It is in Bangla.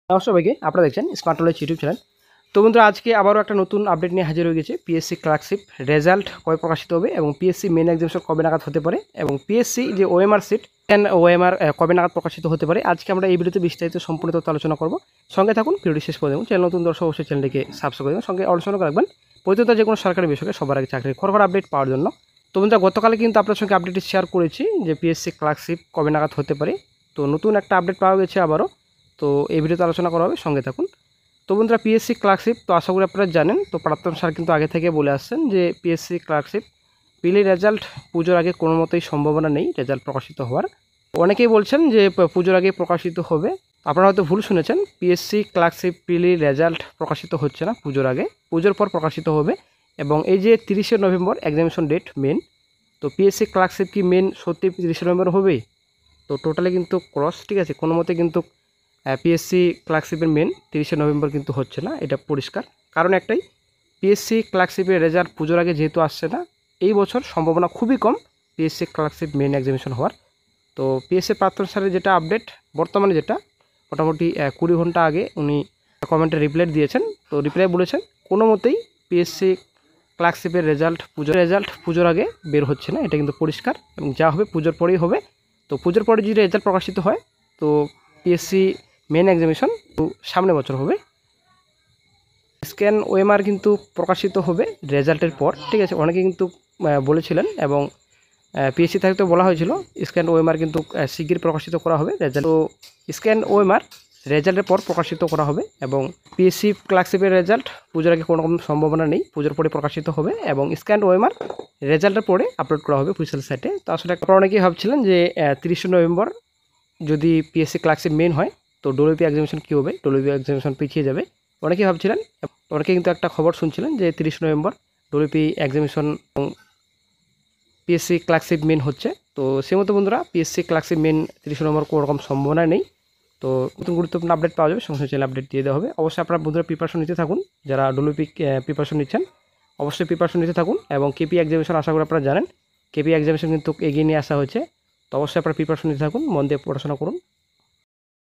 নমস্কার সবাইকে, আপনারা দেখছেন স্মার্ট নলেজ ইউটিউব চ্যানেল। তো বন্ধুরা, আজকে আবারও একটা নতুন আপডেট নিয়ে হাজির হয়ে গেছে। পিএসসি ক্লার্কশিপ রেজাল্ট কবে প্রকাশিত হবে এবং পিএসসি মেন এক্সামিনেশন কবে নাগাদ হতে পারে এবং পিএসসি যে ওএমআর সিট ওএমআর কবে নাগাদ প্রকাশিত হতে পারে, আজকে আমরা এই ভিডিওতে বিস্তারিত সম্পূর্ণ তথ্য আলোচনা করব। সঙ্গে থাকুন, ভিডিওটি শেষ করে দেবেন। চ্যানেল নতুন দর্শক অবশ্যই চ্যানেলটিকে সাবস্ক্রাইব করে দেবেন, সঙ্গে আলোচনা রাখবেন প্রতিটা যে কোনো সরকারি বিষয়ে সবার আগে চাকরির খবর আপডেট পাওয়ার জন্য। তো বন্ধুরা, গতকালে কিন্তু আপনার সঙ্গে আপডেটটি শেয়ার করেছি যে পিএসসি ক্লার্কশিপ কবে নাগাদ হতে পারে। তো নতুন একটা আপডেট পাওয়া গেছে আবারও, তো এই ভিডিওতে আলোচনা করা হবে, সঙ্গে থাকুন। তো বন্ধুরা, পিএসসি ক্লার্কশিপ তো আশা করি আপনারা জানেন। তো প্রাক্তন স্যার কিন্তু আগে থেকে বলে আসছেন যে পিএসসি ক্লার্কশিপ পিলি রেজাল্ট পুজোর আগে কোনো মতেই সম্ভাবনা নেই রেজাল্ট প্রকাশিত হওয়ার। অনেকেই বলছেন যে পুজোর আগে প্রকাশিত হবে। আপনারা হয়তো ভুল শুনেছেন, পিএসসি ক্লার্কশিপ পিলি রেজাল্ট প্রকাশিত হচ্ছে না পুজোর আগে, পুজোর পর প্রকাশিত হবে। এবং এই যে 30শে নভেম্বর এক্সামিনেশন ডেট মেন, তো পিএসসি ক্লার্কশিপ কি মেন সত্যি 30শে নভেম্বর হবেই? তো টোটালি কিন্তু ক্রস, ঠিক আছে, কোনো মতে কিন্তু পিএসসি ক্লার্কশিপের মেন 30শে নভেম্বর কিন্তু হচ্ছে না, এটা পরিষ্কার। কারণ একটাই, পিএসসি ক্লার্কশিপের রেজাল্ট পুজোর আগে যেহেতু আসছে না, এই বছর সম্ভাবনা খুবই কম পিএসসি ক্লার্কশিপ মেন এক্সামিনেশন হওয়ার। তো পিএসসি প্রাক্তন স্যারের যেটা আপডেট বর্তমানে, যেটা মোটামুটি 20 ঘন্টা আগে উনি কমেন্টে রিপ্লাই দিয়েছেন। তো রিপ্লাই বলেছেন কোনো মতেই পিএসসি ক্লার্কশিপের রেজাল্ট পুজোর আগে বের হচ্ছে না, এটা কিন্তু পরিষ্কার। এবং যা হবে পুজোর পরেই হবে। তো পুজোর পরে যদি রেজাল্ট প্রকাশিত হয়, তো পিএসসি মেন এক্সামিনেশন সামনে বছর হবে। স্ক্যান ওএমআর কিন্তু প্রকাশিত হবে রেজাল্টের পর, ঠিক আছে। অনেকে কিন্তু বলেছিলেন এবং পিএসসি থেকে তো বলা হয়েছিল স্ক্যান ওএমআর কিন্তু শিগগির প্রকাশিত করা হবে রেজাল্ট। তো স্ক্যান ওএমআর রেজাল্টের পর প্রকাশিত করা হবে এবং পিএসসি ক্লার্কশিপের রেজাল্ট পুজোর আগে কোনো রকম সম্ভাবনা নেই, পুজোর পরে প্রকাশিত হবে এবং স্ক্যান ওএমআর রেজাল্টের পরে আপলোড করা হবে অফিসিয়াল সাইটে। তো আসলে আপনারা অনেকেই ভাবছিলেন যে 30শে নভেম্বর যদি পিএসসি ক্লার্কশিপ মেন হয়, তো ডব্লিউপি এক্সামিনেশন কী হবে, ডব্লিউপি এক্সামিনেশন পিছিয়ে যাবে অনেকেই ভাবছিলেন। অনেকে কিন্তু একটা খবর শুনছিলেন যে 30 নভেম্বর ডব্লিউপি এক্সামিনেশন এবং পিএসসি ক্লার্কশিপ মেন হচ্ছে। তো সেই মতো বন্ধুরা, পিএসসি ক্লার্কশিপ মেন 30 নভেম্বর কোনো রকম সম্ভাবনা নেই। তো নতুন গুরুত্বপূর্ণ আপডেট পাওয়া যাবে, সঙ্গে চ্যানেল আপডেট দিয়ে দেওয়া হবে। অবশ্যই আপনারা বন্ধুরা প্রিপারেশন নিতে থাকুন, যারা ডব্লিউপি প্রিপারেশন নিচ্ছেন অবশ্যই প্রিপারেশন নিতে থাকুন। এবং কেপি এক্সামিনেশন আশা করি আপনারা জানেন, কেপি এক্সামিনেশন কিন্তু এগিয়ে নিয়ে আসা হয়েছে। তো অবশ্যই আপনারা প্রিপারেশন নিতে থাকুন, মন দিয়ে পড়াশোনা করুন।